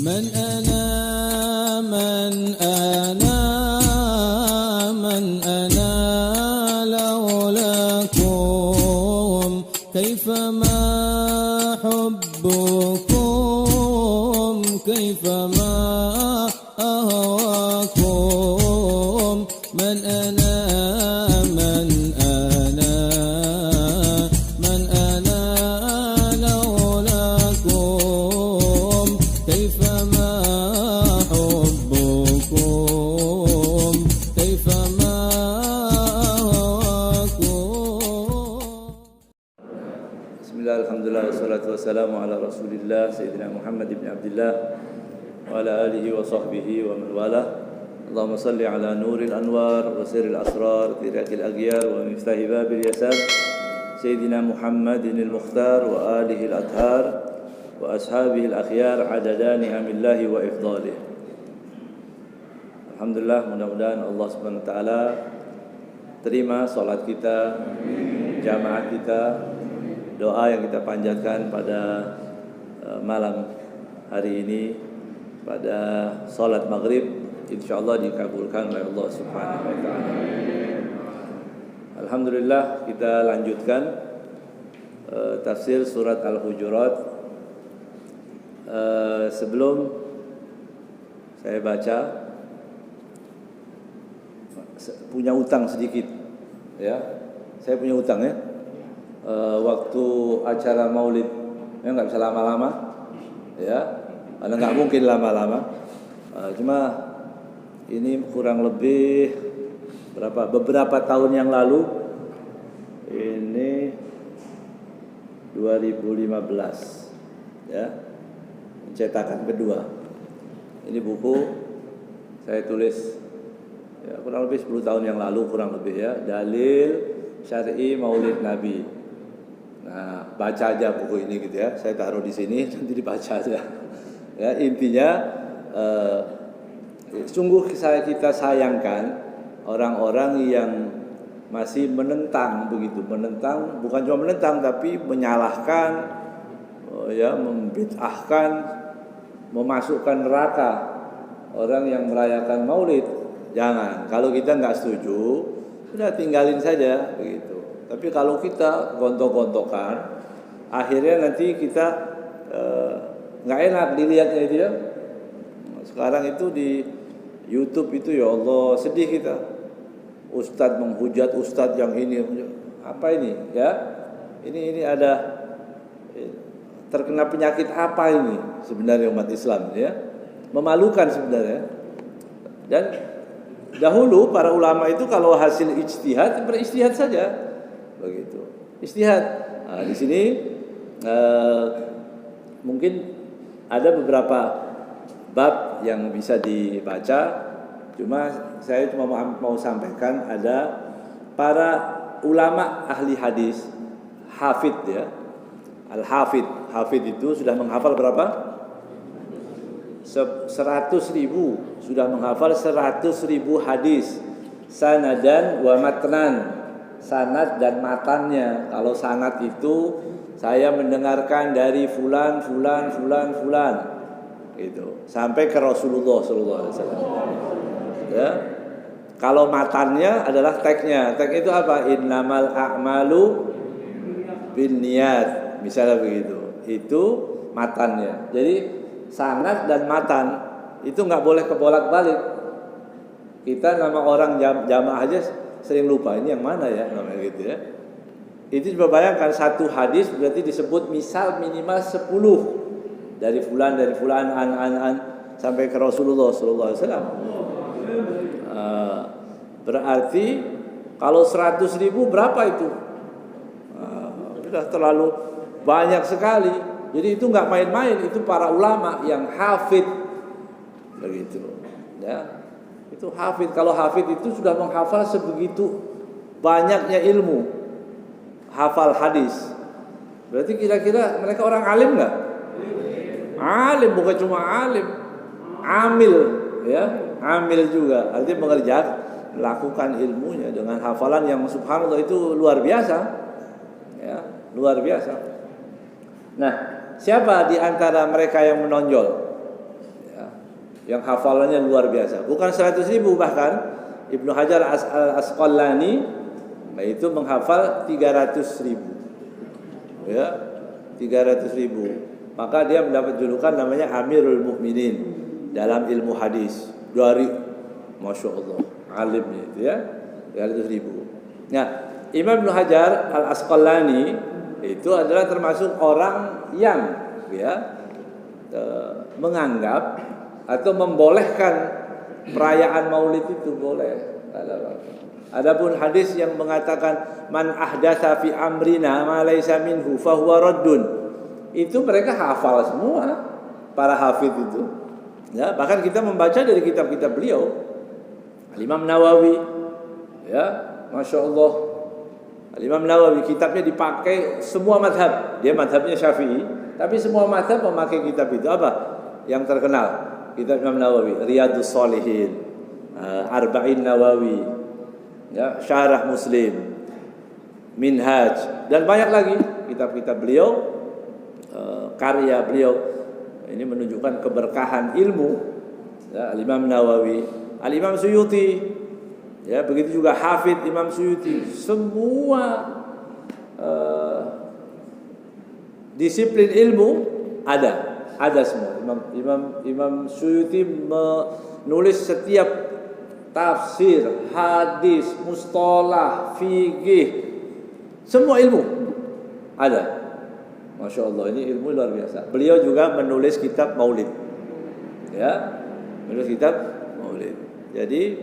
من أنا من أنا من أنا لولاكم كيفما حبكم كيفما أهواكم من أنا من أنا من أنا لولاكم كيفما حبكم كيفما أهواكم. بسم الله الحمد لله والصلاة والسلام على رسول الله سيدنا محمد بن عبد الله وعلى آله وصحبه ومن والاه. اللهم صل على نور الأنوار وسر الأسرار تراك الأغيار ومفتاح باب اليسار سيدنا محمد المختار وآله الأطهار وأصحابه الأخيار عدد نعم الله وإفضاله. Alhamdulillah, mudah-mudahan Allah Subhanahu wa taala terima salat kita, jamaah kita, doa yang kita panjatkan pada malam hari ini pada salat maghrib, insyaallah dikabulkan oleh Allah Subhanahu wa taala. Alhamdulillah, kita lanjutkan tafsir surat Al-Hujurat. Sebelum saya baca, punya utang sedikit, ya. Saya punya utang, ya. Waktu acara Maulid, ya nggak bisa lama-lama, ya. Karena nggak mungkin lama-lama. Cuma ini kurang lebih beberapa tahun yang lalu, ini 2015, ya, cetakan kedua. Ini buku saya tulis ya kurang lebih 10 tahun yang lalu, kurang lebih, ya, Dalil Syar'i Maulid Nabi. Nah, baca aja buku ini gitu, ya. Saya taruh di sini, nanti dibaca aja. Ya, intinya sungguh kita sayangkan orang-orang yang masih menentang begitu, menentang, bukan cuma menentang tapi menyalahkan, ya, membid'ahkan, memasukkan neraka orang yang merayakan Maulid. Jangan, kalau kita nggak setuju, sudah tinggalin saja begitu. Tapi kalau kita gontok-gontokan, akhirnya nanti kita nggak enak dilihatnya itu, ya. Sekarang itu di YouTube itu, ya Allah, sedih kita. Ustadz menghujat ustadz yang ini, apa ini, ya? Ini ada terkena penyakit apa ini sebenarnya umat Islam, ya? Memalukan sebenarnya. Dan dahulu para ulama itu kalau hasil ijtihad, berijtihad saja, begitu. Ijtihad. Nah, di sini mungkin ada beberapa bab yang bisa dibaca. Cuma saya cuma mau sampaikan, ada para ulama ahli hadis, hafidh, ya. Al-hafidh. Hafidh itu sudah menghafal berapa? 100.000, sudah menghafal 100.000 hadis, sanadan wa matnan, sanad dan matannya. Kalau sanad itu saya mendengarkan dari fulan gitu, sampai ke Rasulullah sallallahu alaihi wasallam. Ya. Kalau matannya adalah tagnya. Tag itu apa? Innamal a'malu binniyat, misalnya begitu. Itu matannya. Jadi sanad dan matan itu nggak boleh kebolak-balik. Kita nama orang jamaah aja sering lupa, ini yang mana ya namanya gitu, ya. Itu coba bayangkan, satu hadis berarti disebut misal minimal 10 dari fulan an sampai ke Rasulullah sallallahu alaihi wasallam. Berarti kalau 100.000 berapa itu? Sudah terlalu banyak sekali. Jadi itu nggak main-main, itu para ulama yang hafid begitu, ya. Itu hafid. Kalau hafid itu sudah menghafal sebegitu banyaknya ilmu, hafal hadis. Berarti kira-kira mereka orang alim nggak? Alim, bukan cuma alim, amil, ya, amil juga. Artinya mengerjakan, melakukan ilmunya dengan hafalan yang subhanallah itu luar biasa, ya, luar biasa. Nah, siapa di antara mereka yang menonjol? yang hafalannya luar biasa. Bukan 100.000, bahkan Ibnu Hajar Al-Asqalani itu menghafal 300.000. Ya, 300.000. Maka dia mendapat julukan namanya Amirul Mukminin dalam ilmu hadis. Dari Masya Allah, alimnya itu ya, 300.000. Nah, Imam Ibnu Hajar Al-Asqalani itu adalah termasuk orang yang ya menganggap atau membolehkan perayaan Maulid itu boleh. Adapun hadis yang mengatakan man ahdatsa fi amrina ma laysa minhu fa huwa raddun, itu mereka hafal semua, para hafidz itu. Ya, bahkan kita membaca dari kitab-kitab beliau. Al-Imam Nawawi, ya, Masya Allah. Al-Imam Nawawi kitabnya dipakai semua madhab. Dia madhabnya Syafi'i, tapi semua madhab memakai kitab itu. Apa yang terkenal? Kitab Imam Nawawi, Riyadhus Shalihin, Arba'in Nawawi, ya, Syarah Muslim, Minhaj, dan banyak lagi kitab-kitab beliau, karya beliau. Ini menunjukkan keberkahan ilmu. Ya, Al-Imam Nawawi, Al-Imam Suyuti, ya, begitu juga Hafidz Imam Suyuti. Semua disiplin ilmu ada semua. Imam Suyuti menulis setiap tafsir, hadis, mustalah, fikih, semua ilmu ada. Masya Allah, ini ilmu luar biasa. Beliau juga menulis kitab Maulid, ya, menulis kitab Maulid. Jadi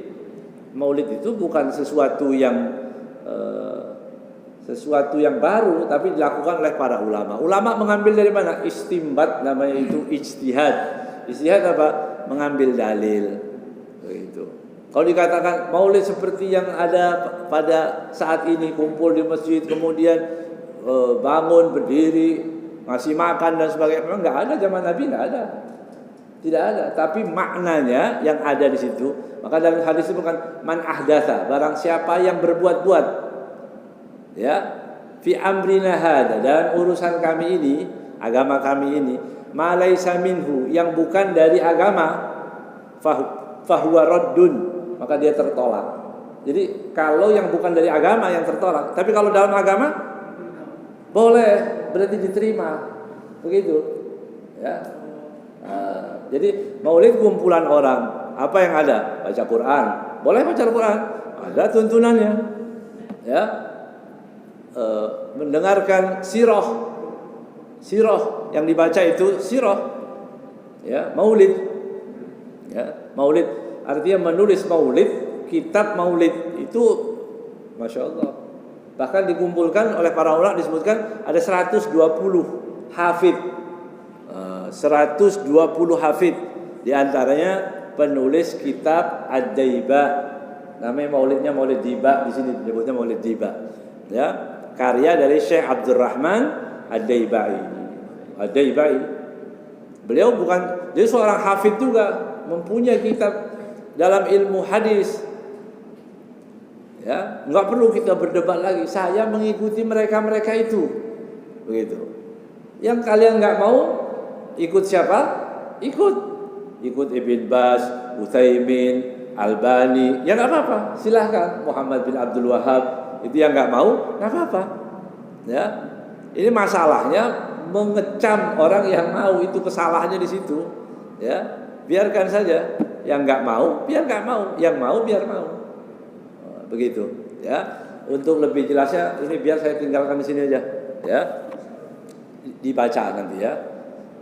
Maulid itu bukan sesuatu yang baru, tapi dilakukan oleh para ulama. Ulama mengambil dari mana? Istimbat, namanya itu ijtihad. Ijtihad apa? Mengambil dalil. Begitu. Kalau dikatakan Maulid seperti yang ada pada saat ini, kumpul di masjid, kemudian bangun, berdiri, ngasih makan dan sebagainya, memang nggak ada zaman Nabi, nggak ada, tidak ada. Tapi maknanya yang ada di situ. Maka dalam hadis itu bukan man ahdatsa, barang siapa yang berbuat-buat, ya, fi amrina hada, dalam urusan kami ini, agama kami ini, ma laisa minhu, yang bukan dari agama, fahuwa raddun, maka dia tertolak. Jadi kalau yang bukan dari agama yang tertolak, tapi kalau dalam agama boleh, berarti diterima. Begitu. Ya. Jadi Maulid kumpulan orang, apa yang ada? Baca Quran. Boleh baca Quran, ada tuntunannya. Ya. Mendengarkan sirah yang dibaca itu sirah, ya, Maulid, ya, Maulid artinya menulis Maulid, kitab Maulid itu, Masya Allah, bahkan dikumpulkan oleh para ulama, disebutkan ada 120 hafidz, 120 hafidz, diantaranya penulis kitab Ad-Daiba, namanya Maulidnya Maulid Diba, di sini disebutnya Maulid Diba, ya, karya dari Syekh Abdurrahman Ad-Daibai. Beliau bukan, dia seorang hafidz juga, mempunyai kitab dalam ilmu hadis. Ya, nggak perlu kita berdebat lagi. Saya mengikuti mereka itu, begitu. Yang kalian nggak mau ikut siapa? Ikut Ibn Baz, Utsaimin, Albani. Ya nggak apa-apa, silahkan. Muhammad bin Abdul Wahhab. Itu yang nggak mau, nggak apa-apa. Ya, ini masalahnya mengecam orang yang mau, itu kesalahannya di situ. Ya, biarkan saja. Yang nggak mau, biar nggak mau. Yang mau, biar mau. Begitu. Ya, untuk lebih jelasnya, ini biar saya tinggalkan di sini aja. Ya, dibaca nanti ya,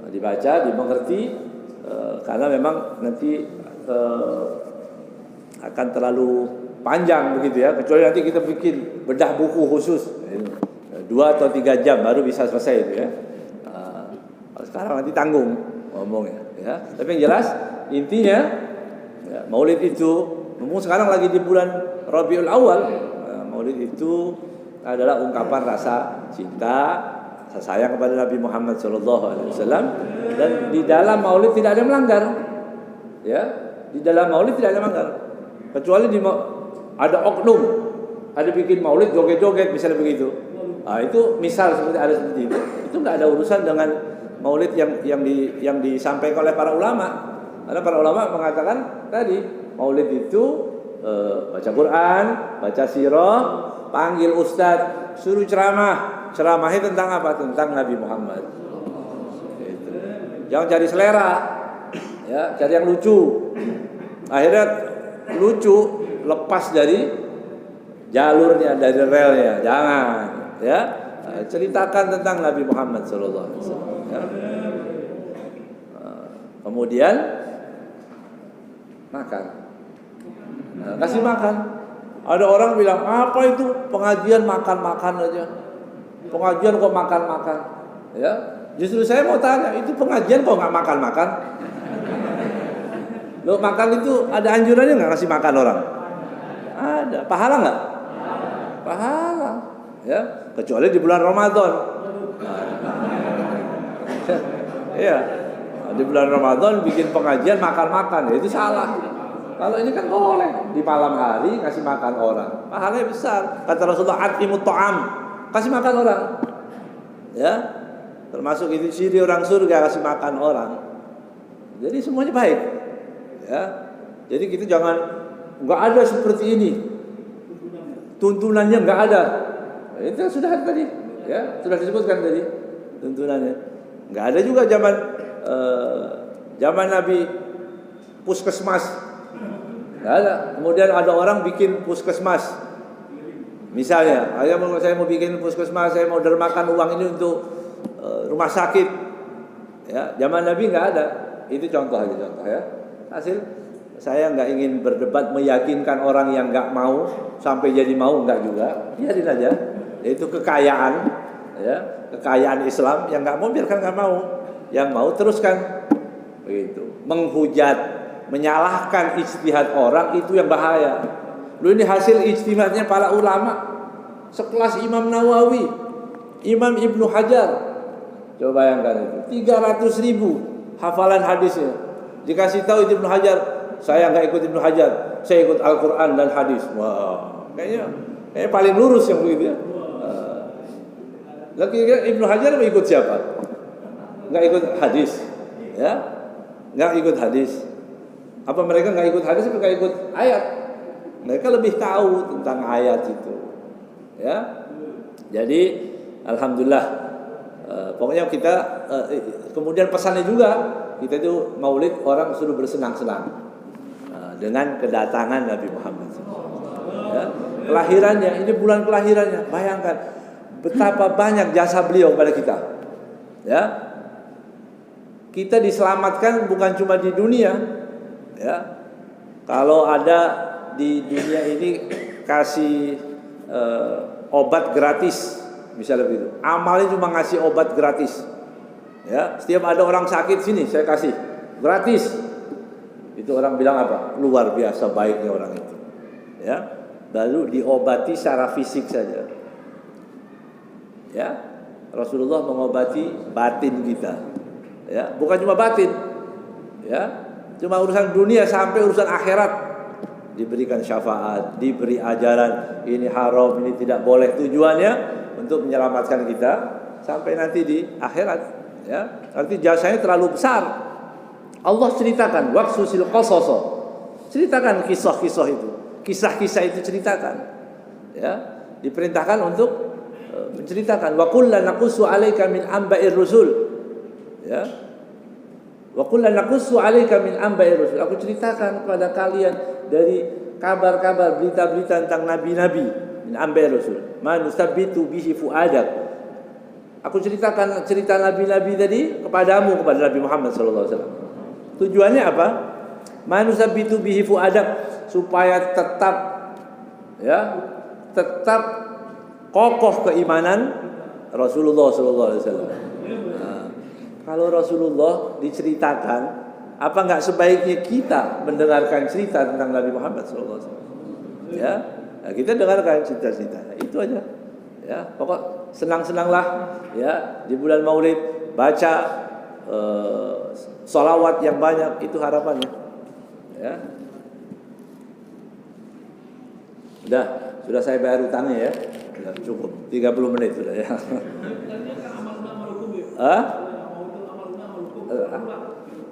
dibaca, dimengerti, karena memang nanti akan terlalu panjang begitu ya, kecuali nanti kita bikin bedah buku khusus 2 atau 3 jam baru bisa selesai itu ya. Sekarang nanti tanggung ngomongnya ya. Tapi yang jelas intinya ya, Maulid itu, mumpung sekarang lagi di bulan Rabiul Awal, Maulid itu adalah ungkapan rasa cinta, rasa sayang kepada Nabi Muhammad SAW, dan di dalam Maulid tidak ada yang melanggar. Ya, di dalam Maulid tidak ada yang melanggar. Kecuali ada oknum, ada bikin Maulid joget-joget misalnya begitu. Nah, itu misal seperti ada seperti itu nggak ada urusan dengan Maulid yang disampaikan oleh para ulama. Karena para ulama mengatakan tadi maulid itu baca Quran, baca sirah, panggil ustadz, suruh ceramah. Ceramahnya tentang apa? Tentang Nabi Muhammad. Gitu. Jangan cari selera, ya, cari yang lucu. Akhirnya lucu lepas dari jalurnya, dari relnya. Jangan, ya. Ceritakan tentang Nabi Muhammad SAW. Ya. Kemudian makan. Kasih makan. Ada orang bilang, apa itu pengajian makan-makan aja. Pengajian kok makan-makan. Ya, justru saya mau tanya, itu pengajian kok nggak makan-makan? Lo makan itu ada anjurannya nggak ngasih makan orang? Ada. Pahala nggak? Pahala. Ya, kecuali di bulan Ramadan. Iya. Di bulan Ramadan bikin pengajian makan-makan, ya itu salah. Kalau ini kan boleh di malam hari kasih makan orang, pahalanya besar. Kata Rasulullah, at'imut ta'am, kasih makan orang. Ya, termasuk itu ciri orang surga, kasih makan orang. Jadi semuanya baik. Ya, jadi kita jangan nggak ada seperti ini. Tuntunannya nggak ada. Itu sudah tadi, ya sudah disebutkan tadi tuntunannya. Nggak ada juga zaman Nabi puskesmas. Nggak ada. Kemudian ada orang bikin puskesmas. Misalnya, saya mau bikin puskesmas, saya mau dermakan uang ini untuk rumah sakit. Ya, zaman Nabi nggak ada. Itu contoh aja, contoh ya. Hasil saya nggak ingin berdebat meyakinkan orang yang nggak mau sampai jadi mau, nggak juga. Biarin aja. Itu kekayaan, ya, kekayaan Islam. Yang nggak mau biarkan nggak mau. Yang mau teruskan. Begitu. Menghujat, menyalahkan ijtihad orang itu yang bahaya. Lu ini hasil ijtihadnya para ulama sekelas Imam Nawawi, Imam Ibnu Hajar. Coba bayangkan itu 300.000 hafalan hadisnya. Dikasih tahu Ibnu Hajar, saya nggak ikut Ibnu Hajar, saya ikut Al-Quran dan hadis. Wah, kayaknya paling lurus yang begitu ya. Lagi Ibnu Hajar mau ikut siapa? Nggak ikut hadis, ya? Nggak ikut hadis. Apa mereka nggak ikut hadis atau nggak ikut ayat? Mereka lebih tahu tentang ayat itu, ya. Jadi alhamdulillah, pokoknya kita kemudian pesannya juga kita itu maulid orang suruh bersenang-senang dengan kedatangan Nabi Muhammad. Ya. Kelahirannya, ini bulan kelahirannya. Bayangkan betapa banyak jasa beliau kepada kita. Ya, kita diselamatkan bukan cuma di dunia. Ya, kalau ada di dunia ini kasih obat gratis, misalnya begitu. Amalnya cuma ngasih obat gratis. Ya, setiap ada orang sakit sini saya kasih gratis. Itu orang bilang apa? Luar biasa baiknya orang itu. Ya, baru diobati secara fisik saja. Ya, Rasulullah mengobati batin kita. Ya, bukan cuma batin. Ya, cuma urusan dunia sampai urusan akhirat diberikan syafaat, diberi ajaran ini haram, ini tidak boleh. Tujuannya untuk menyelamatkan kita sampai nanti di akhirat. Ya, arti jasanya terlalu besar. Allah ceritakan waqsusil qasas. Ceritakan kisah-kisah itu. Kisah-kisah itu ceritakan. Ya, diperintahkan untuk menceritakan wa kullu naqussu 'alaika min amba'ir rusul. Ya. Wa kullu naqussu 'alaika min amba'ir rusul. Aku ceritakan kepada kalian dari kabar-kabar, berita-berita tentang nabi-nabi min amba'ir rusul. Ma nusabbitu bihi fuadak. Aku ceritakan cerita nabi-nabi tadi kepadamu, kepada Nabi Muhammad sallallahu alaihi wasallam. Tujuannya apa? Ma nusabbitu bihi fuadak, supaya tetap kokoh keimanan Rasulullah sallallahu alaihi wasallam. Kalau Rasulullah diceritakan, apa enggak sebaiknya kita mendengarkan cerita tentang Nabi Muhammad sallallahu alaihi wasallam? Ya, nah, kita dengarkan cerita-cerita. Itu aja. Ya, pokok senang-senanglah ya di bulan Maulid, baca sholawat yang banyak, itu harapannya. Ya. Sudah saya bayar utangnya ya. Sudah cukup 30 menit sudah ya.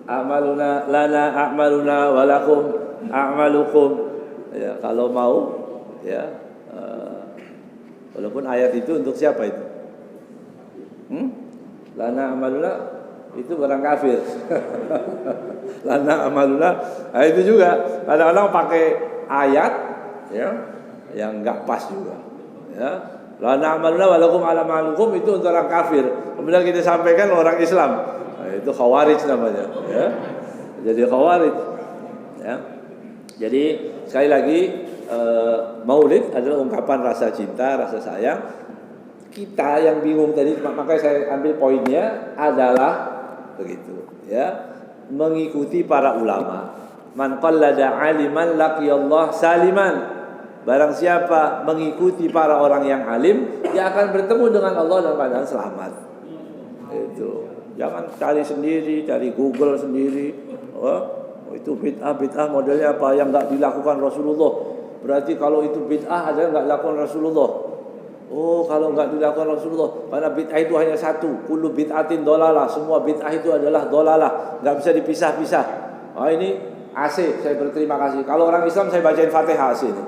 a'maluna lana a'maluna walakum a'malukum. Ya, kalau mau ya walaupun ayat itu untuk siapa itu? Lana a'maluna itu orang kafir. Lana a'maluna, nah itu juga kadang-kadang pakai ayat ya yang enggak pas juga. Ya. Lana a'maluna walakum a'malukum itu untuk orang kafir. Kemudian kita sampaikan orang Islam. Nah, itu khawarij namanya, ya. Jadi khawarij. Ya. Jadi sekali lagi Maulid adalah ungkapan rasa cinta, rasa sayang. Kita yang bingung tadi, makanya saya ambil poinnya adalah begitu, ya, mengikuti para ulama. Man qallada aliman laqiyallah saliman. Barang siapa mengikuti para orang yang alim, dia akan bertemu dengan Allah dalam keadaan selamat. Itu. Jangan cari sendiri, cari Google sendiri. Oh, itu bid'ah modelnya apa yang enggak dilakukan Rasulullah. Berarti kalau itu bid'ah ada enggak dilakukan Rasulullah. Oh, kalau enggak dilakukan Rasulullah, karena bid'ah itu hanya satu, kullu bid'atin dolalah, semua bid'ah itu adalah dolalah, enggak bisa dipisah-pisah. Oh, ini AC, saya berterima kasih. Kalau orang Islam saya bacain Fatihah AC ini.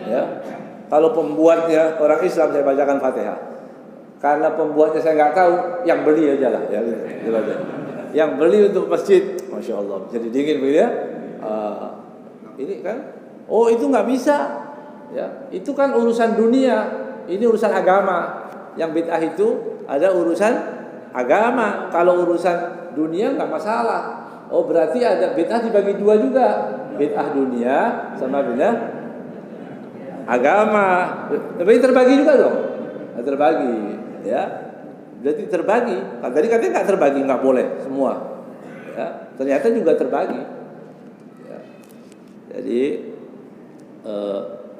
Ya. Kalau pembuatnya orang Islam saya bacakan Fatihah. Karena pembuatnya saya enggak tahu, yang beli aja lah ya gitu. Yang beli untuk masjid, Masya Allah, jadi dingin begitu ya. Ini kan, oh itu enggak bisa. Ya, itu kan urusan dunia. Ini urusan agama. Yang bid'ah itu ada urusan agama. Kalau urusan dunia enggak masalah. Oh berarti ada bid'ah dibagi dua juga. Bid'ah dunia sama bid'ah agama. Tapi terbagi juga dong. Terbagi, ya. Berarti terbagi. Tadi katanya enggak terbagi, enggak boleh semua. Ya, ternyata juga terbagi. Ya. Jadi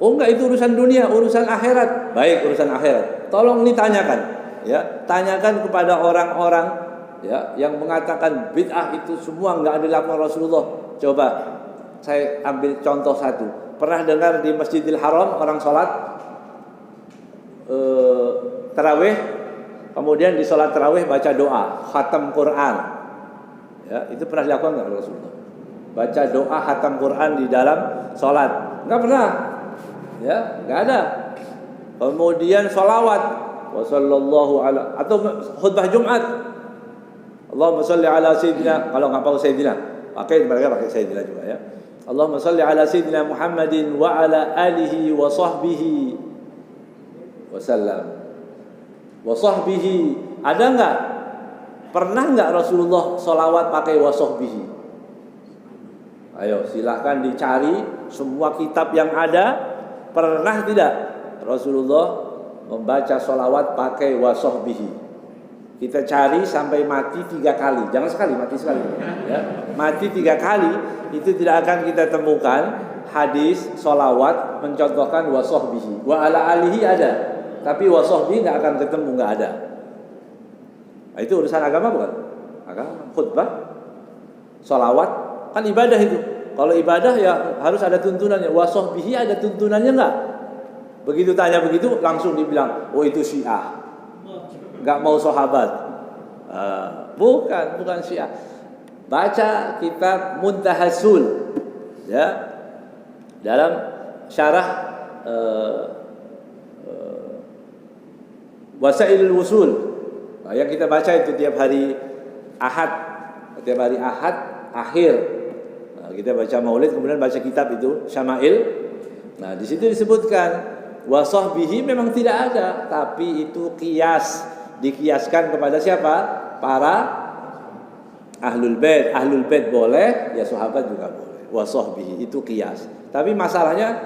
oh enggak, itu urusan dunia, urusan akhirat. Baik, urusan akhirat. Tolong ditanyakan, ya. Tanyakan kepada orang-orang ya yang mengatakan bid'ah itu semua enggak dilakukan Rasulullah. Coba saya ambil contoh satu. Pernah dengar di Masjidil Haram orang salat tarawih, kemudian di salat tarawih baca doa, khatam Quran. Ya, itu pernah dilakukan enggak Rasulullah? Baca doa khatam Quran di dalam salat. Enggak pernah. Ya, enggak ada. Kemudian salawat wa sallallahu ala, atau khutbah Jumat, Allahumma shalli ala sayyidina, kalau enggak tahu sayyidina, mereka pakai sayyidina juga ya. Allahumma shalli ala sayyidina Muhammadin wa ala alihi wa sahbihi wasallam. Wa sahbihi, ada enggak? Pernah enggak Rasulullah salawat pakai wa sahbihi? Ayo silakan dicari semua kitab yang ada. Pernah tidak Rasulullah membaca sholawat pakai wasahbihi? Kita cari sampai mati 3 kali. Jangan sekali, mati sekali ya. Mati 3 kali. Itu tidak akan kita temukan hadis sholawat mencontohkan wasahbihi. Wa ala alihi ada, tapi wasahbihi tidak akan ketemu, nggak ada. Nah, itu urusan agama bukan? Agama, khutbah, sholawat kan ibadah itu. Kalau ibadah ya harus ada tuntunannya. Wasahbihi ada tuntunannya enggak? Begitu tanya begitu langsung dibilang, oh itu Syiah. Enggak mau sahabat. Bukan Syiah. Baca kitab Muntahasul ya. Dalam syarah Wasailul Wusul. Nah, yang kita baca itu tiap hari Ahad. Tiap hari Ahad akhir kita baca Maulid, kemudian baca kitab itu Syama'il. Nah, di situ disebutkan wasahbihi memang tidak ada, tapi itu kias, dikiaskan kepada siapa? Para ahlul bait. Ahlul bait boleh, ya sahabat juga boleh. Wasahbihi itu kias. Tapi masalahnya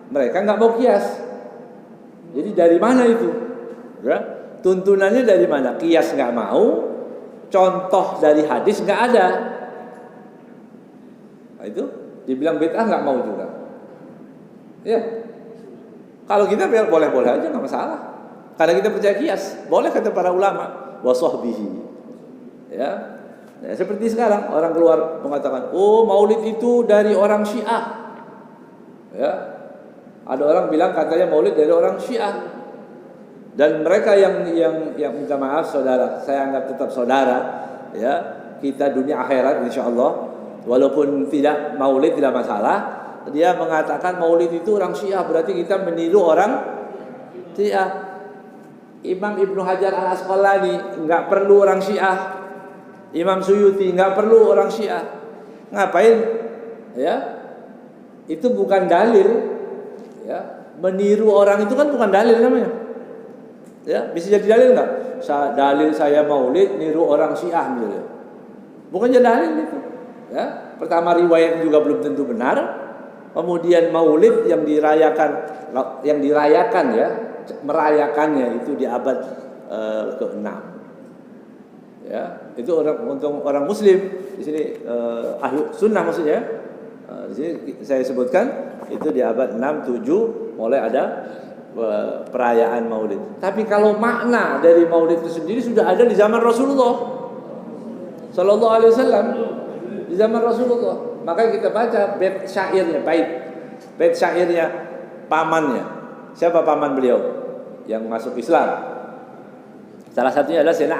mereka enggak mau kias. Jadi dari mana itu? Ya, tuntunannya dari mana? Kias enggak mau, contoh dari hadis enggak ada. Nah, itu dibilang bid'ah nggak mau juga. Ya, kalau kita boleh-boleh aja nggak masalah. Karena kita percaya kias, boleh kata para ulama wasahbihi. Ya, nah, seperti sekarang orang keluar mengatakan, oh Maulid itu dari orang Syiah. Ya, ada orang bilang katanya Maulid dari orang Syiah. Dan mereka yang minta maaf saudara, saya anggap tetap saudara. Ya, kita dunia akhirat insyaallah. Walaupun tidak maulid tidak masalah. Dia mengatakan maulid itu orang Syiah, berarti kita meniru orang Syiah. Imam Ibnu Hajar Al-Asqalani enggak perlu orang Syiah. Imam Suyuti enggak perlu orang Syiah. Ngapain? Ya. Itu bukan dalil. Ya. Meniru orang itu kan bukan dalil namanya. Ya, bisa jadi dalil enggak? Dalil saya maulid niru orang Syiah misalnya. Bukan jadi dalil itu. Ya. Pertama riwayat juga belum tentu benar. Kemudian maulid yang dirayakan ya, merayakannya itu di abad ke-6. Ya, itu untuk orang muslim. Di sini ahlu sunnah maksudnya. Di sini saya sebutkan itu di abad 6 7 mulai ada perayaan maulid. Tapi kalau makna dari maulid itu sendiri sudah ada di zaman Rasulullah sallallahu alaihi wasallam. Di zaman Rasulullah. Maka kita baca bait syairnya, bait syairnya pamannya. Siapa paman beliau yang masuk Islam? Salah satunya adalah Sayyidina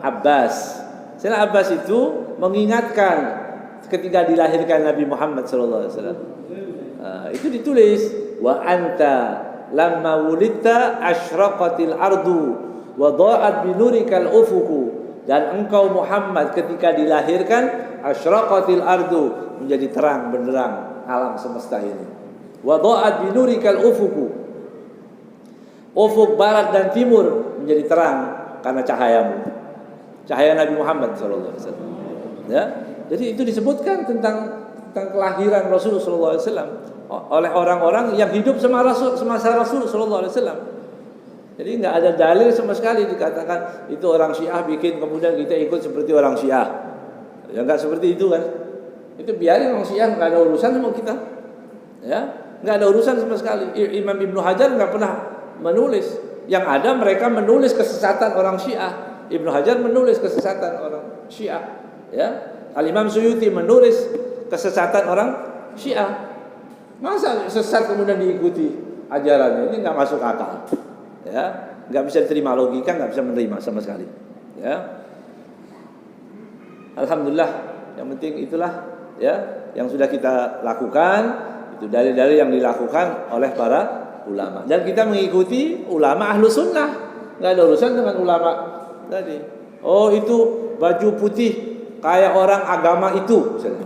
Abbas. Sayyidina Abbas itu mengingatkan ketika dilahirkan Nabi Muhammad sallallahu alaihi wasallam. Itu ditulis wa anta lamma wulidta asyraqatil ardu wa dha'at binurikal ufuku, dan engkau Muhammad ketika dilahirkan asyraqatil ardu, menjadi terang benderang alam semesta ini. Wa dha'at binurikal ufuku, ufuk barat dan timur menjadi terang karena cahayamu, cahaya Nabi Muhammad sallallahu alaihi wasallam. Ya. Jadi itu disebutkan tentang kelahiran Rasul sallallahu alaihi wasallam oleh orang-orang yang hidup semasa Rasul sallallahu alaihi wasallam. Jadi enggak ada dalil sama sekali dikatakan itu orang Syiah bikin kemudian kita ikut seperti orang Syiah. Ya enggak seperti itu kan. Itu biarin orang Syiah, enggak ada urusan sama kita. Ya, enggak ada urusan sama sekali. Imam Ibnu Hajar enggak pernah menulis. Yang ada mereka menulis kesesatan orang Syiah. Ibnu Hajar menulis kesesatan orang Syiah. Ya. Al-Imam Suyuti menulis kesesatan orang Syiah. Masa sesat kemudian diikuti ajarannya? Ini enggak masuk akal. Ya, enggak bisa diterima logika, enggak bisa menerima sama sekali. Ya. Alhamdulillah, yang penting itulah ya yang sudah kita lakukan, itu dalil-dalil yang dilakukan oleh para ulama. Dan kita mengikuti ulama ahlu sunnah, enggak ada urusan dengan ulama tadi. Oh itu baju putih kayak orang agama itu misalnya.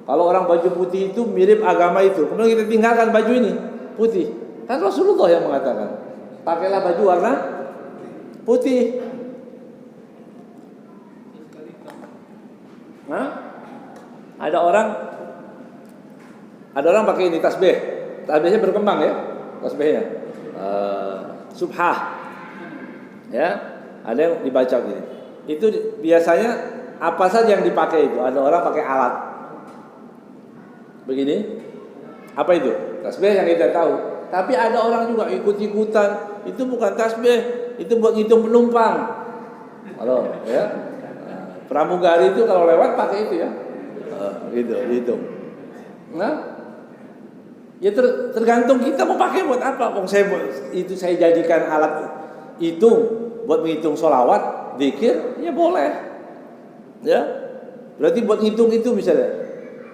Kalau orang baju putih itu mirip agama itu, kemudian kita tinggalkan baju ini putih. Kan Rasulullah yang mengatakan, pakailah baju warna putih. Hah? Ada orang pakai ini tasbih. Tasbihnya berkembang ya, tasbihnya. Subhah. Ya, ada yang dibaca gini. Itu biasanya apa saja yang dipakai itu? Ada orang pakai alat. Begini. Apa itu? Tasbih yang kita tahu. Tapi ada orang juga ikut-ikutan. Itu bukan tasbih, itu buat ngitung penumpang. Halo, ya. Pramugari itu kalau lewat pakai itu ya. Gitu, dihitung. Nah, ya tergantung kita mau pakai buat apa. Saya jadikan alat hitung buat menghitung sholawat, zikir, ya boleh. Ya, berarti buat ngitung itu misalnya.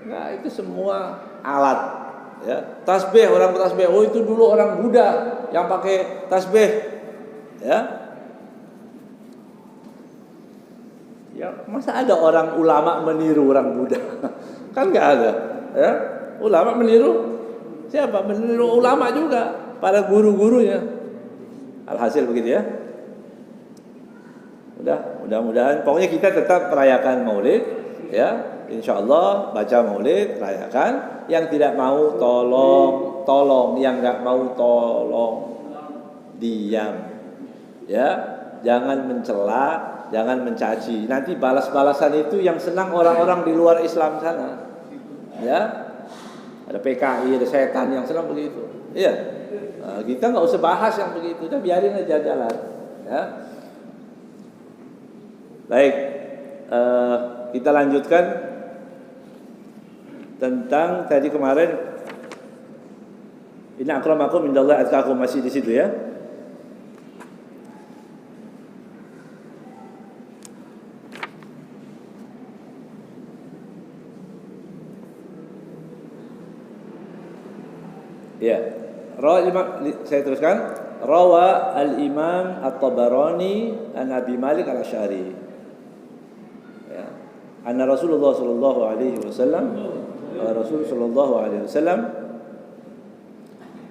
Nah, itu semua alat. Ya, tasbih, orang bertasbih. Oh, itu dulu orang Buddha yang pakai tasbih. Ya. Ya, masa ada orang ulama meniru orang Buddha? Kan enggak ada. Ya. Ulama meniru siapa? Meniru ulama juga, para guru-gurunya. Alhasil begitu ya. Mudah-mudahan pokoknya kita tetap merayakan Maulid ya. Insyaallah baca Maulid, rayakan. Yang tidak mau tolong, yang enggak mau tolong diam. Ya, jangan mencela, jangan mencaci. Nanti balas-balasan itu yang senang orang-orang di luar Islam sana. Ya. Ada PKI, ada setan yang senang begitu. Iya. Nah, kita enggak usah bahas yang begitu, udah biarin aja jalan. Ya. Baik. Kita lanjutkan tentang tadi kemarin, inna akramakum indallahi atqakum, masih di situ ya. Ya. Saya teruskan. Rawa al-Imam At-Tabarani an Abi Malik Al-Asy'ari. Ya. Anna Rasulullah sallallahu alaihi wasallam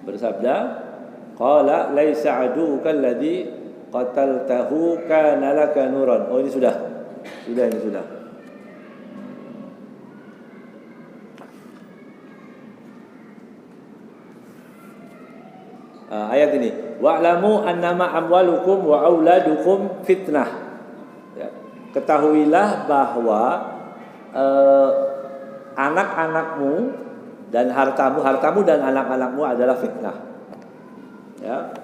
bersabda, qala laisa aduka alladhi qataltahu kana laka nuran. Oh, ini sudah. Ayat ini, wa'lamu annama amwalukum wa auladukum fitnah. Ya. Ketahuilah bahwa anak-anakmu dan hartamu dan anak-anakmu adalah fitnah. Ya.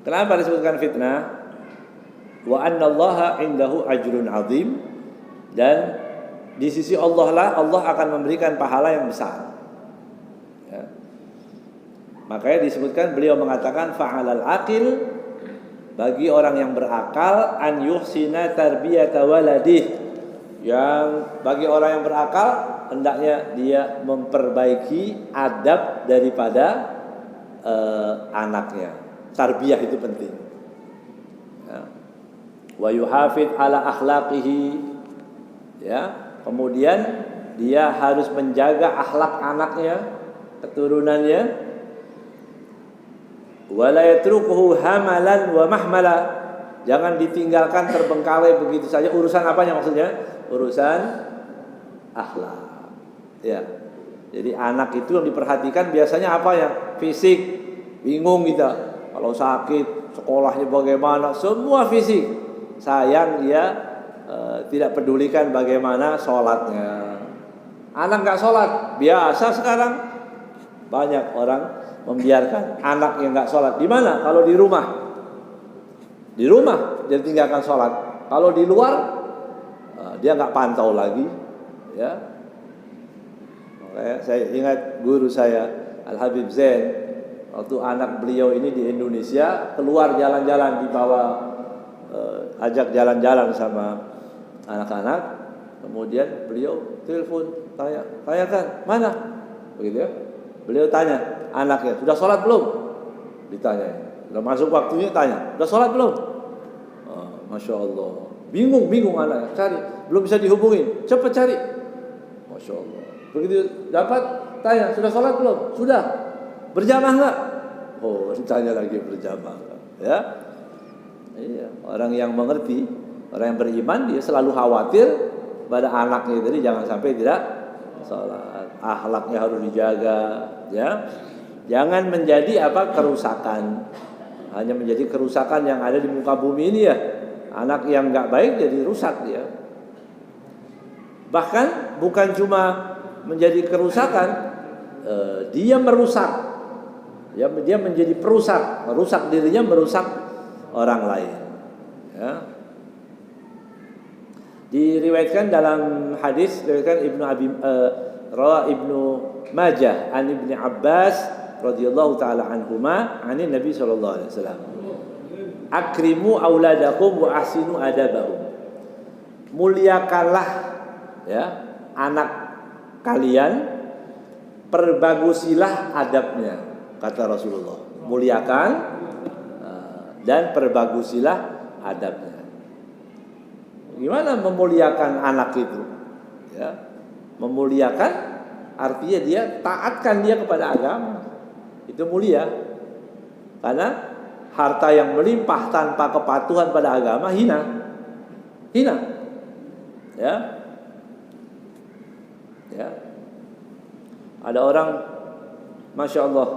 Kenapa disebutkan fitnah? Wa annallaha indahu ajrun azim, dan di sisi Allah lah Allah akan memberikan pahala yang besar. Ya. Makanya disebutkan, beliau mengatakan fa'alal aqil, bagi orang yang berakal, an yuhsina tarbiyata waladih, yang bagi orang yang berakal hendaknya dia memperbaiki adab daripada anaknya. Tarbiyah itu penting. Ya. Wa yuhafid ala akhlaqihi, ya. Kemudian dia harus menjaga akhlak anaknya, keturunannya. Wala yatrukuhu hamalan wa mahmala, jangan ditinggalkan terbengkalai begitu saja. Urusan apanya maksudnya? Urusan akhlak. Ya. Jadi anak itu yang diperhatikan biasanya apa ya? Fisik. Bingung kita. Kalau sakit, sekolahnya bagaimana? Semua fisik. Sayang dia tidak pedulikan bagaimana sholatnya. Anak nggak sholat, biasa sekarang banyak orang membiarkan anak yang nggak sholat. Di mana? Kalau di rumah. Di rumah dia tinggalkan sholat. Kalau di luar dia nggak pantau lagi. Ya. Makanya saya ingat guru saya Al Habib Zain, waktu anak beliau ini di Indonesia keluar jalan-jalan, dibawa ajak jalan-jalan sama anak-anak. Kemudian beliau telepon, tanyakan mana? Begitu ya. Beliau tanya anaknya, sudah sholat belum? Ditanya. Sudah masuk waktunya tanya, sudah sholat belum? Masya Allah. Bingung anaknya, cari. Belum bisa dihubungin, cepat cari. Masya Allah. Begitu dapat, tanya, sudah sholat belum? Sudah. Berjamaah enggak? Oh, ditanya lagi, berjamaah enggak? Ya. Iya. Orang yang mengerti, orang yang beriman, dia selalu khawatir pada anaknya tadi jangan sampai tidak sholat. Akhlaknya harus dijaga, ya. Jangan menjadi kerusakan. Hanya menjadi kerusakan yang ada di muka bumi ini ya. Anak yang enggak baik jadi rusak dia. Bahkan bukan cuma menjadi kerusakan, dia merusak. Ya, dia menjadi perusak, merusak dirinya, merusak orang lain. Ya. Diriwayatkan dalam hadis diriwayatkan Ibnu Majah an Ibnu Abbas radhiyallahu taala anhuma anin Nabi sallallahu alaihi wasallam. Akrimu auladakum wa ahsinu adabahum. Muliakanlah ya anak kalian, perbagusilah adabnya, kata Rasulullah. Muliakan dan perbagusilah adabnya. Gimana memuliakan anak itu? Ya. Memuliakan artinya dia taatkan dia kepada agama. Itu mulia. Karena harta yang melimpah tanpa kepatuhan pada agama hina. Ya. Ya. Ada orang Masya Allah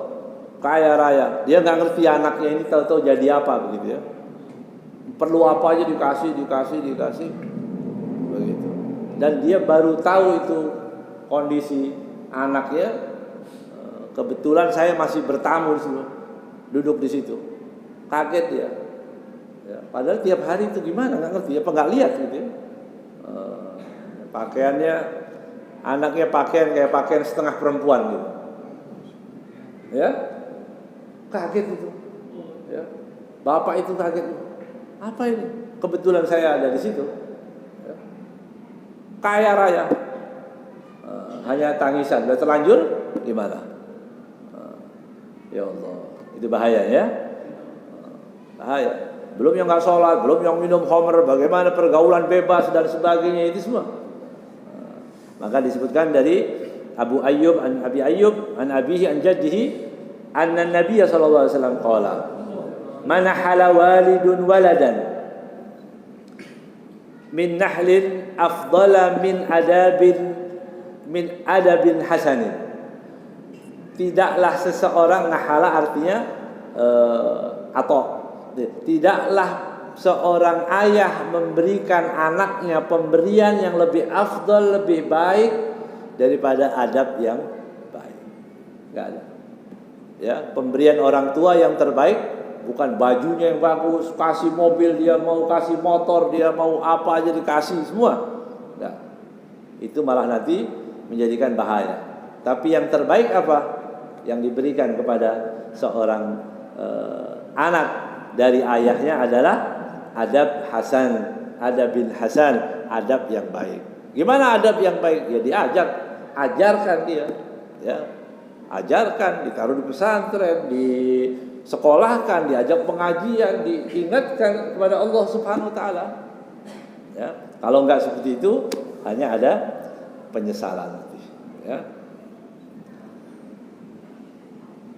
kaya raya, dia nggak ngerti anaknya ini tahu-tahu jadi apa begitu ya. Perlu apa aja dikasih begitu. Dan dia baru tahu itu kondisi anaknya. Kebetulan saya masih bertamu di situ, duduk di situ, kaget dia. Ya, padahal tiap hari itu gimana nggak ngerti, apa nggak lihat gitu. Ya. Pakaiannya, anaknya pakaian kayak pakaian setengah perempuan gitu. Ya, kaget itu. Ya, bapak itu kaget. Apa ini? Kebetulan saya ada di situ. Ya. Kaya raya. Hanya tangisan. Udah terlanjur gimana? Ya Allah, itu bahaya ya. Bahaya. Belum yang nggak sholat, belum yang minum khamr, bagaimana pergaulan bebas dan sebagainya itu semua. Maka disebutkan dari Abu Ayyub an Abi Ayyub an abihi an jaddihi anna Nabiy sallallahu alaihi wasallam qala man hala walidun waladan min nahlin afdala min adabin hasanin. Tidaklah seseorang nahala artinya atau tidaklah seorang ayah memberikan anaknya pemberian yang lebih afdal, lebih baik daripada adab yang baik. Enggak ada. Ya, pemberian orang tua yang terbaik bukan bajunya yang bagus, kasih mobil dia mau, kasih motor dia mau, apa aja dikasih semua. Enggak. Itu malah nanti menjadikan bahaya. Tapi yang terbaik apa? Yang diberikan kepada seorang anak dari ayahnya adalah adab hasan, adabin hasan, adab yang baik. Gimana adab yang baik? Ya diajak, ajarkan dia, ya. Ajarkan, ditaruh di pesantren, di sekolahkan, diajak pengajian, diingatkan kepada Allah Subhanahu wa taala. Ya. Kalau enggak seperti itu, hanya ada penyesalan nanti, ya.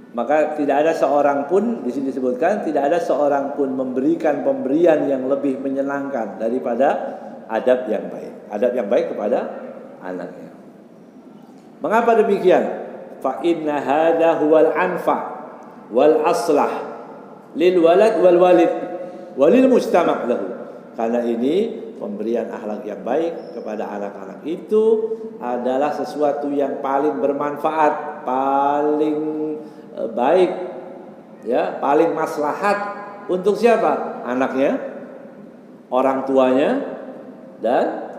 Maka tidak ada seorang pun, di sini disebutkan, tidak ada seorang pun memberikan pemberian yang lebih menyenangkan daripada adab yang baik. Adab yang baik kepada anaknya. Mengapa demikian? Fa inna hadha huwal anfa wal aslah lil walad wal walid walil mujtama' lahu. Karena ini pemberian akhlak yang baik kepada anak-anak itu adalah sesuatu yang paling bermanfaat, paling baik, ya, paling maslahat untuk siapa? Anaknya, orang tuanya, dan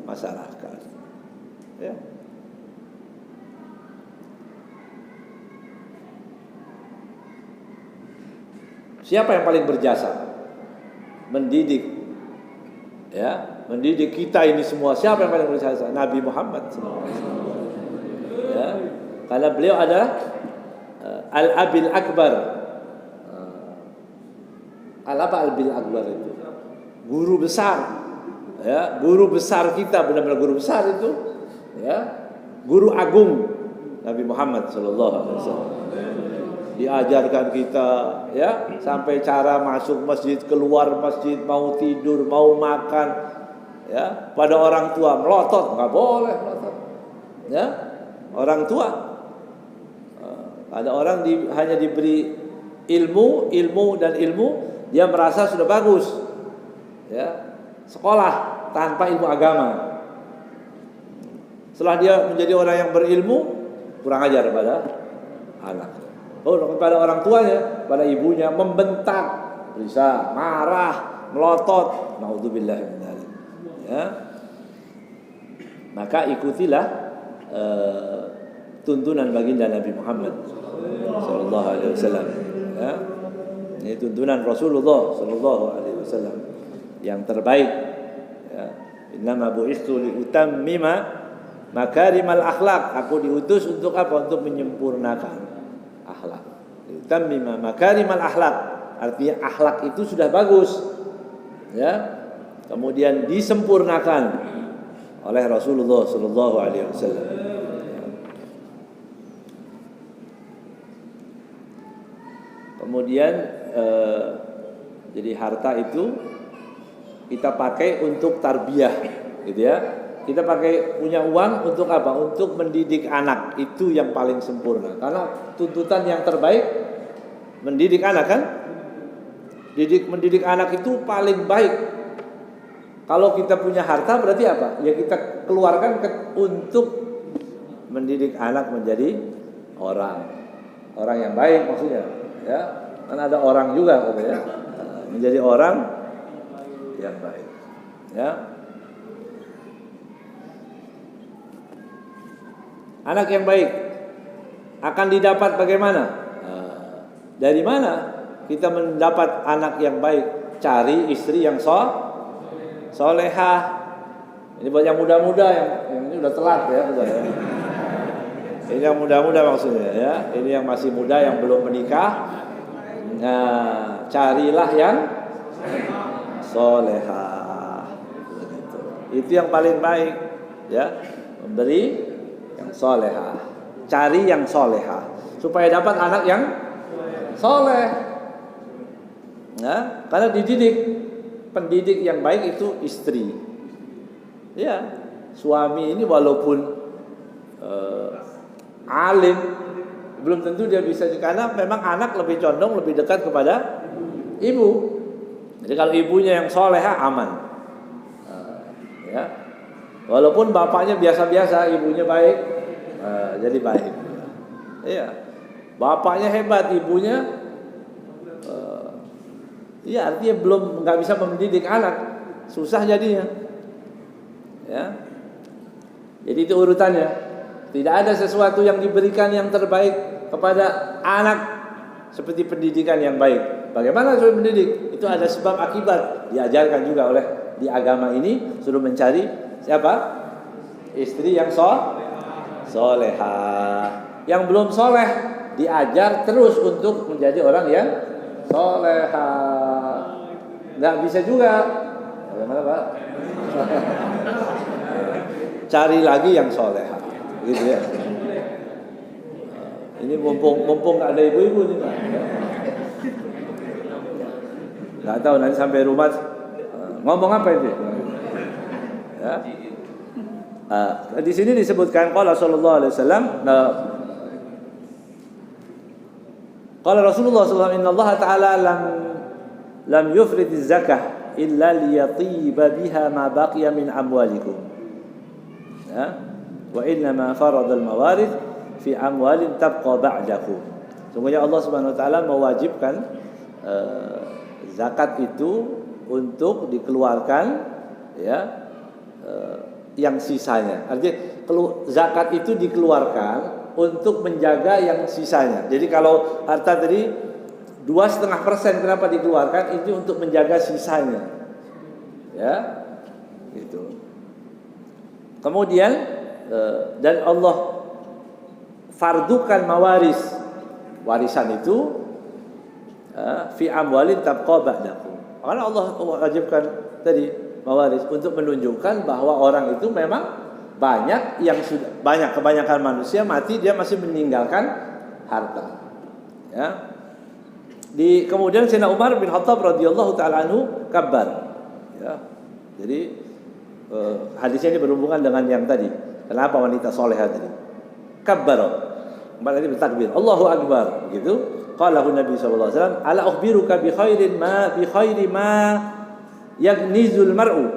masyarakat. Ya. Siapa yang paling berjasa? Mendidik, ya, mendidik kita ini semua. Siapa yang paling berjasa? Nabi Muhammad SAW. Ya, karena beliau adalah Al-Abil Akbar. Apa Al-Abil Akbar itu? Guru besar. Ya, guru besar kita, benar-benar guru besar itu. Ya, guru agung Nabi Muhammad sallallahu alaihi wasallam. Diajarkan kita, ya, sampai cara masuk masjid, keluar masjid, mau tidur, mau makan, ya, pada orang tua melotot, enggak boleh melotot. Ya, orang tua. Ada orang hanya diberi ilmu, dia merasa sudah bagus. Ya, sekolah tanpa ilmu agama. Setelah dia menjadi orang yang berilmu, kurang ajar pada anak. Kepada orang tuanya, pada ibunya membentak, bisa marah, melotot. Naudzubillah min dzalik. Ya. Maka ikutilah tuntunan baginda Nabi Muhammad sallallahu alaihi wasallam, ya. Ini tuntunan Rasulullah sallallahu alaihi wasallam yang terbaik, ya. Innama bu'istu liutammima makarimal akhlak. Aku diutus untuk apa? Untuk menyempurnakan akhlak. Liutammima makarimal akhlak. Artinya akhlak itu sudah bagus, ya. Kemudian disempurnakan oleh Rasulullah sallallahu alaihi wasallam. Kemudian jadi harta itu kita pakai untuk tarbiyah, gitu ya. Kita pakai punya uang untuk apa? Untuk mendidik anak, itu yang paling sempurna. Karena tuntutan yang terbaik mendidik anak kan? Mendidik anak itu paling baik. Kalau kita punya harta berarti apa? Ya kita keluarkan untuk mendidik anak menjadi orang yang baik maksudnya. Ya, kan ada orang juga gitu ya. Menjadi orang yang baik. Ya. Anak yang baik akan didapat bagaimana? Dari mana kita mendapat anak yang baik? Cari istri yang solehah. Ini buat yang muda-muda yang ini udah telat ya, udah ya. Ini yang muda-muda maksudnya ya. Ini yang masih muda yang belum menikah. Nah, carilah yang solehah. Begitu. Itu yang paling baik ya. Memberi yang solehah. Cari yang solehah supaya dapat anak yang soleh. Nah, karena pendidik yang baik itu istri. Ya, suami ini walaupun alim belum tentu dia bisa, karena memang anak lebih condong lebih dekat kepada ibu. Jadi kalau ibunya yang solehah aman. Ya, walaupun bapaknya biasa-biasa, ibunya baik, jadi baik. Iya, bapaknya hebat, ibunya, iya artinya nggak bisa mendidik anak, susah jadinya. Ya, jadi itu urutannya. Tidak ada sesuatu yang diberikan yang terbaik kepada anak seperti pendidikan yang baik. Bagaimana suruh mendidik? Itu ada sebab akibat. Diajarkan juga oleh di agama ini, suruh mencari siapa? Istri yang solehah. Yang belum soleh diajar terus untuk menjadi orang yang solehah. Nggak bisa juga. Bagaimana Pak? Cari lagi yang solehah. Gitu ya. Ini mumpung ada ibu-ibu nih Pak. Nggak tahu nanti sampai rumah ngomong apa itu. Ya. Di sini disebutkan qala sallallahu alaihi wasallam, qala Rasulullah sallallahu alaihi wasallam, innallaha ta'ala lam yufrid az-zakah illa liyatiba biha ma baqiya min amwalikum. Ya. Wa inna ma faradal mawarith fi amwalin tabqa ba'dakum. Sungguhnya Allah Subhanahu wa taala mewajibkan zakat itu untuk dikeluarkan ya yang sisanya. Artinya zakat itu dikeluarkan untuk menjaga yang sisanya. Jadi kalau harta tadi 2,5% kenapa dikeluarkan? Itu untuk menjaga sisanya. Ya. Gitu. Kemudian dan Allah fardukan warisan itu fi amwalin tabqa ba'dakum. Karena Allah wajibkan tadi mawaris untuk menunjukkan bahwa orang itu memang kebanyakan manusia mati dia masih meninggalkan harta. Ya. Kemudian Sayyidina Umar bin Khattab radhiyallahu taala anhu kabbar. Ya. Jadi hadisnya ini berhubungan dengan yang tadi. Kenapa wanita solehah tadi? Kabbar. Kembali bertakbir. Allahu akbar. Begitu. Qalahu Nabi sallallahu alaihi wasallam, "Ala ukhbiruka bi khairi ma yagnizul mar'u."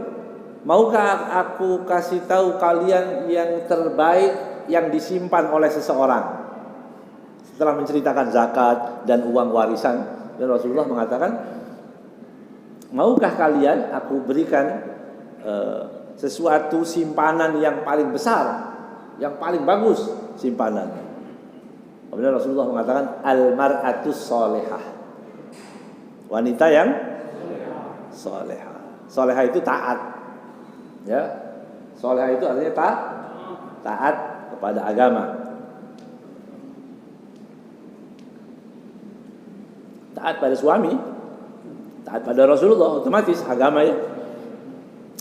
Maukah aku kasih tahu kalian yang terbaik yang disimpan oleh seseorang? Setelah menceritakan zakat dan uang warisan, dan Rasulullah mengatakan, "Maukah kalian aku berikan sesuatu simpanan yang paling besar, yang paling bagus simpanan?" Kemudian Rasulullah mengatakan al-mar'atus solehah, wanita yang solehah. Solehah itu taat, ya. Solehah itu artinya taat kepada agama, taat pada suami, taat pada Rasulullah, otomatis agama ya.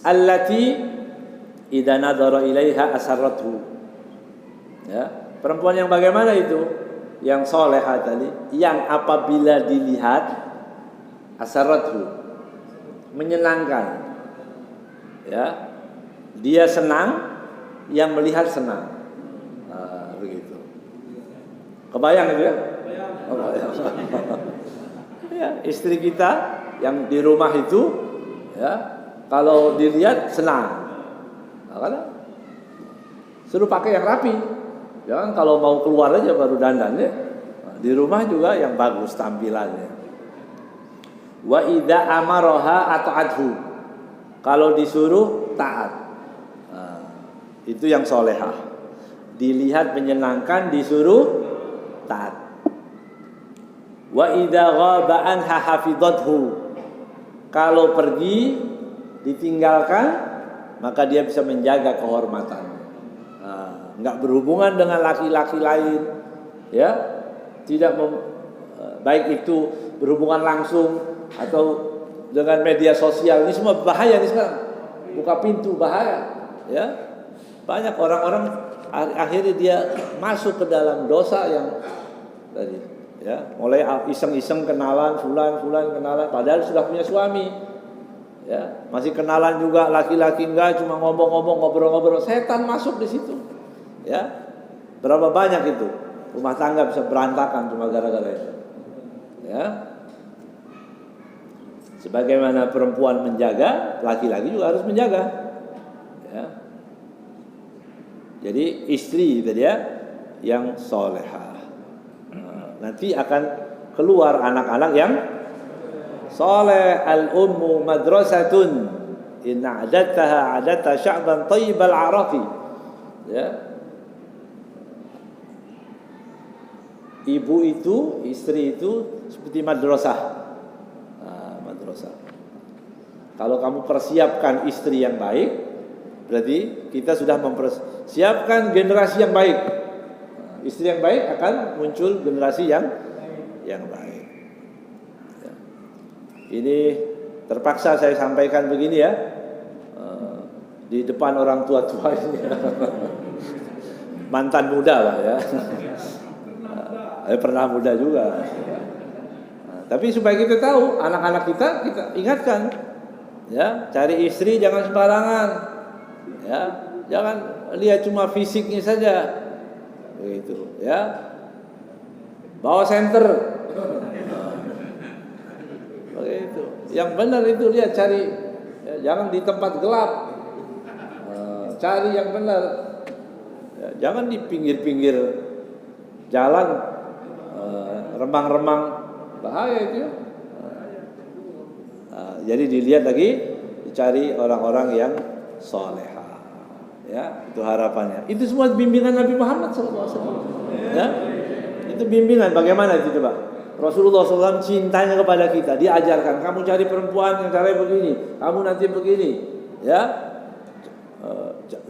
Allati idza nadhara ilaiha asarrathu. Ya, perempuan yang bagaimana itu? Yang solehah tadi, yang apabila dilihat asarrathu, menyenangkan. Ya. Dia senang, yang melihat senang. Nah, begitu. Kebayang itu ya? Ya, istri kita yang di rumah itu ya, kalau dilihat senang, nah, suruh pakai yang rapi. Jangan kalau mau keluar aja baru dandan ya. Nah, di rumah juga yang bagus tampilannya. Wa idza amaraha ata'athu. Kalau disuruh taat. Nah, itu yang solehah. Dilihat menyenangkan, disuruh taat. Wa idza ghaba anha hafidhathu. Kalau pergi ditinggalkan, maka dia bisa menjaga kehormatan. Nah, nggak berhubungan dengan laki-laki lain, ya, tidak baik itu berhubungan langsung atau dengan media sosial. Ini semua bahaya nih sekarang, buka pintu bahaya, ya. Banyak orang-orang akhirnya dia masuk ke dalam dosa yang tadi, ya, mulai iseng-iseng kenalan fulan kenalan, padahal sudah punya suami, ya, masih kenalan juga laki-laki, enggak cuma ngomong-ngomong, ngobrol-ngobrol, setan masuk di situ, ya. Berapa banyak itu rumah tangga bisa berantakan cuma gara-gara itu, ya. Sebagaimana perempuan menjaga, laki-laki juga harus menjaga, ya. Jadi istri tadi ya yang solehah, nanti akan keluar anak-anak yang soleh. Al-ummu madrasatun in a'dadtaha a'dadta sya'ban tayyibal arafi, ya. Ibu itu, istri itu seperti madrasah. Madrasah. Kalau kamu persiapkan istri yang baik, berarti kita sudah mempersiapkan generasi yang baik. Istri yang baik akan muncul generasi yang baik. Ya. Ini terpaksa saya sampaikan begini ya, di depan orang tua-tua ini. Mantan muda lah ya. Pernah muda juga. Tapi supaya kita tahu, anak-anak kita ingatkan, ya, cari istri jangan sembarangan, ya, jangan lihat cuma fisiknya saja, begitu, ya, bawa senter, begitu. Yang benar itu lihat, cari, ya, jangan di tempat gelap, cari yang benar, ya, jangan di pinggir-pinggir jalan. Remang-remang, bahaya itu ya. Jadi dilihat lagi, dicari orang-orang yang solehah, ya, itu harapannya. Itu semua bimbingan Nabi Muhammad SAW, ya. Itu bimbingan bagaimana itu coba. Rasulullah SAW cintanya kepada kita, dia ajarkan kamu cari perempuan yang caranya begini, kamu nanti begini, ya.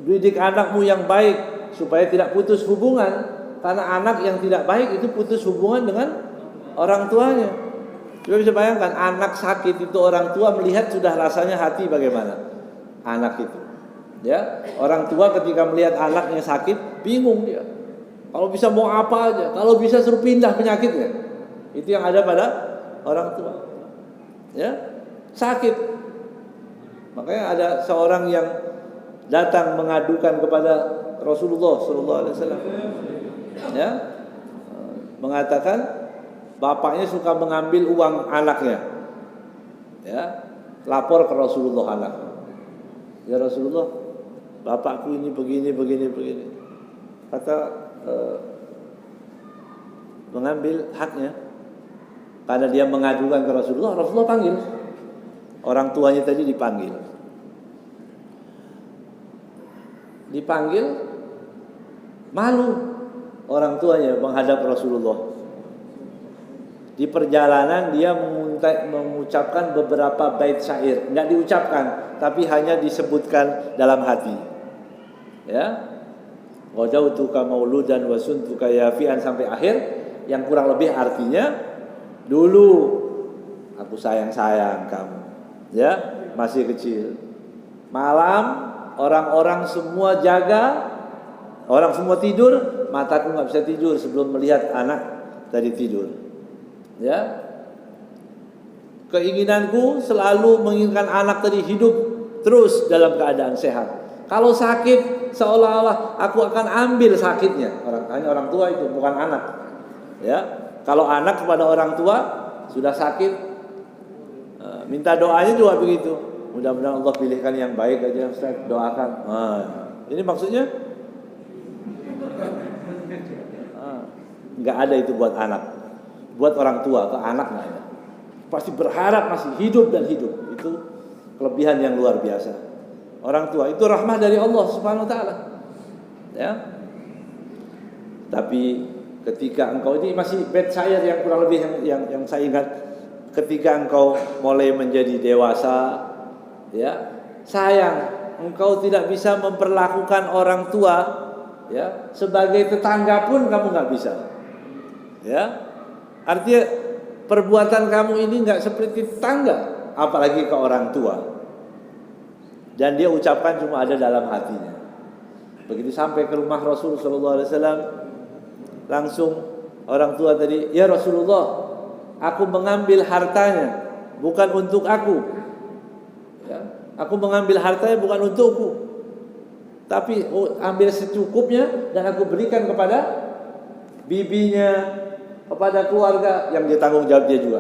Didik anakmu yang baik supaya tidak putus hubungan. Karena anak yang tidak baik itu putus hubungan dengan orang tuanya. Coba bisa bayangkan, anak sakit itu orang tua melihat sudah rasanya hati bagaimana anak itu, ya. Orang tua ketika melihat anaknya sakit bingung dia. Kalau bisa mau apa aja, kalau bisa suruh pindah penyakitnya. Itu yang ada pada orang tua, ya, sakit. Makanya ada seorang yang datang mengadukan kepada Rasulullah SAW, ya, mengatakan bapaknya suka mengambil uang anaknya, ya, lapor ke Rasulullah anak, ya Rasulullah, bapakku ini begini, kata mengambil haknya, karena dia mengadukan ke Rasulullah. Rasulullah panggil orang tuanya tadi, dipanggil, malu orang tuanya menghadap Rasulullah. Di perjalanan dia mengucapkan beberapa bait syair, enggak diucapkan, tapi hanya disebutkan dalam hati. Ya. Wadautuka mauludan wa suntuka yafian sampai akhir, yang kurang lebih artinya, dulu aku sayang kamu, ya, masih kecil. Malam orang-orang semua jaga, orang semua tidur, mataku nggak bisa tidur sebelum melihat anak tadi tidur, ya. Keinginanku selalu menginginkan anak tadi hidup terus dalam keadaan sehat. Kalau sakit, seolah-olah aku akan ambil sakitnya. Hanya orang tua itu, bukan anak, ya. Kalau anak kepada orang tua sudah sakit, minta doanya juga begitu. Mudah-mudahan Allah pilihkan yang baik aja, Ustaz, doakan. Ini maksudnya nggak ada itu buat anak, buat orang tua ke anak nggak ada. Pasti berharap masih hidup dan hidup. Itu kelebihan yang luar biasa. Orang tua itu rahmah dari Allah Subhanahu Wa Taala, ya. Tapi ketika engkau, ini masih bait syair yang kurang lebih yang saya ingat, ketika engkau mulai menjadi dewasa, ya, sayang engkau tidak bisa memperlakukan orang tua Ya, sebagai tetangga pun kamu nggak bisa. Ya, artinya perbuatan kamu ini nggak seperti tetangga, apalagi ke orang tua. Dan dia ucapkan cuma ada dalam hatinya. Begitu sampai ke rumah Rasul Sallallahu Alaihi Wasallam, langsung orang tua tadi, ya Rasulullah, aku mengambil hartanya bukan untuk aku. Ya, aku mengambil hartanya bukan untukku. Tapi ambil secukupnya dan aku berikan kepada bibinya, kepada keluarga yang dia tanggung jawab dia juga.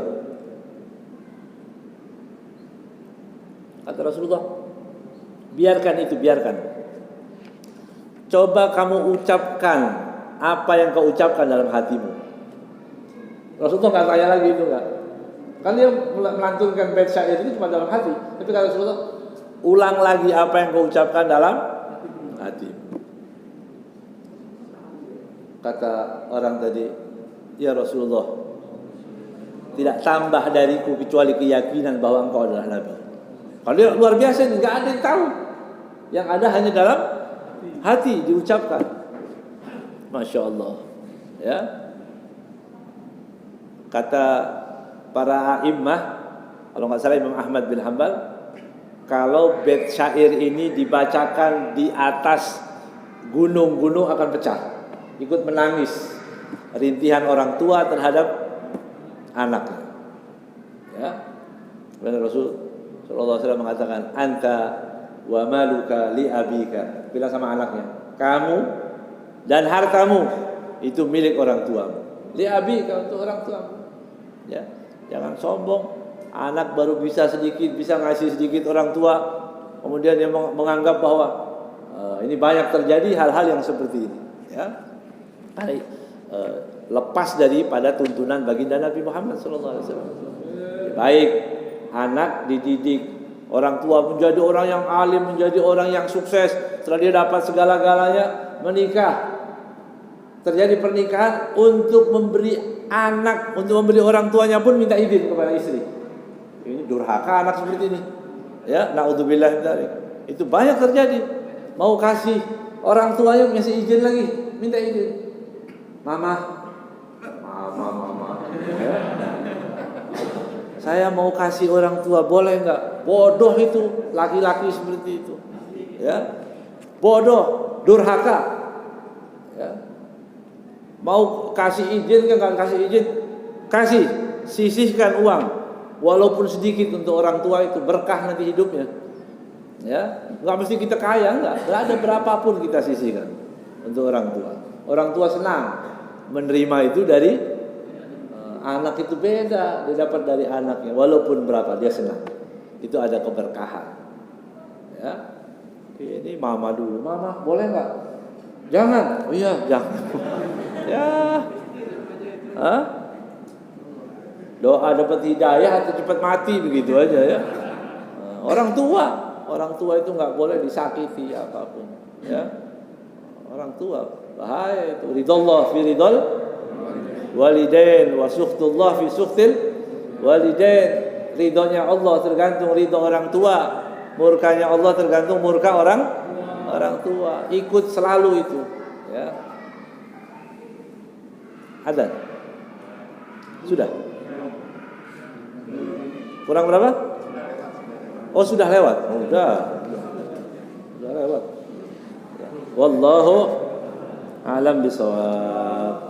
Kata Rasulullah, biarkan itu, biarkan. Coba kamu ucapkan apa yang kau ucapkan dalam hatimu. Rasulullah nggak tanya lagi itu nggak. Kan dia melantunkan bait syair itu cuma dalam hati. Tapi kata Rasulullah, ulang lagi apa yang kau ucapkan dalam hati. Kata orang tadi, ya Rasulullah, tidak tambah dariku kecuali keyakinan bahwa engkau adalah Nabi. Kalau dia luar biasa, nggak ada yang tahu. Yang ada hanya dalam hati diucapkan. Masya Allah. Ya. Kata para a'immah, kalau nggak salah Imam Ahmad bin Hanbal, kalau bait syair ini dibacakan di atas gunung-gunung akan pecah, ikut menangis rintihan orang tua terhadap anaknya. Ya, dan Rasul Sallallahu Alaihi Wasallam mengatakan, anta wa maluka li abika. Bilang sama anaknya, kamu dan hartamu itu milik orang tuamu. Li abika, untuk orang tuamu. Ya, jangan sombong. Anak baru bisa sedikit, bisa ngasih sedikit orang tua, kemudian dia menganggap bahwa ini banyak terjadi hal-hal yang seperti ini. Ya, lepas daripada tuntunan baginda Nabi Muhammad SAW. Baik anak dididik, orang tua menjadi orang yang alim, menjadi orang yang sukses, setelah dia dapat segala-galanya, menikah. Terjadi pernikahan untuk memberi anak, untuk memberi orang tuanya pun minta izin kepada istri. Ini durhaka anak seperti ini. Ya, naudzubillah min dzalik. Itu banyak terjadi. Mau kasih orang tuanya ngasih izin lagi, minta izin. Mama. Ya. Saya mau kasih orang tua, boleh enggak? Bodoh itu, laki-laki seperti itu. Ya. Bodoh, durhaka. Ya. Mau kasih izin enggak kasih izin? Kasih, sisihkan uang. Walaupun sedikit untuk orang tua itu berkah nanti hidupnya. Ya, nggak mesti kita kaya, nggak ada berapapun kita sisihkan untuk orang tua. Orang tua senang menerima itu dari anak, itu beda, dia dapat dari anaknya walaupun berapa dia senang. Itu ada keberkahan. Ya, ini mama dulu, mama boleh nggak? Jangan, oh iya jangan. Ya, hah? Doa dapat hidayah atau cepat mati begitu aja ya. Orang tua itu nggak boleh disakiti apapun. Ya, orang tua bahaya itu. Ridallah fi ridal walidain wa sukhtullah fi sukhtil walidain. Ridhonya Allah tergantung ridho orang tua, murkanya Allah tergantung murka orang tua. Ikut selalu itu. Ya. Ada. Sudah. Kurang berapa? Oh sudah lewat. Oh, sudah lewat. Wallahu a'lam bishawab.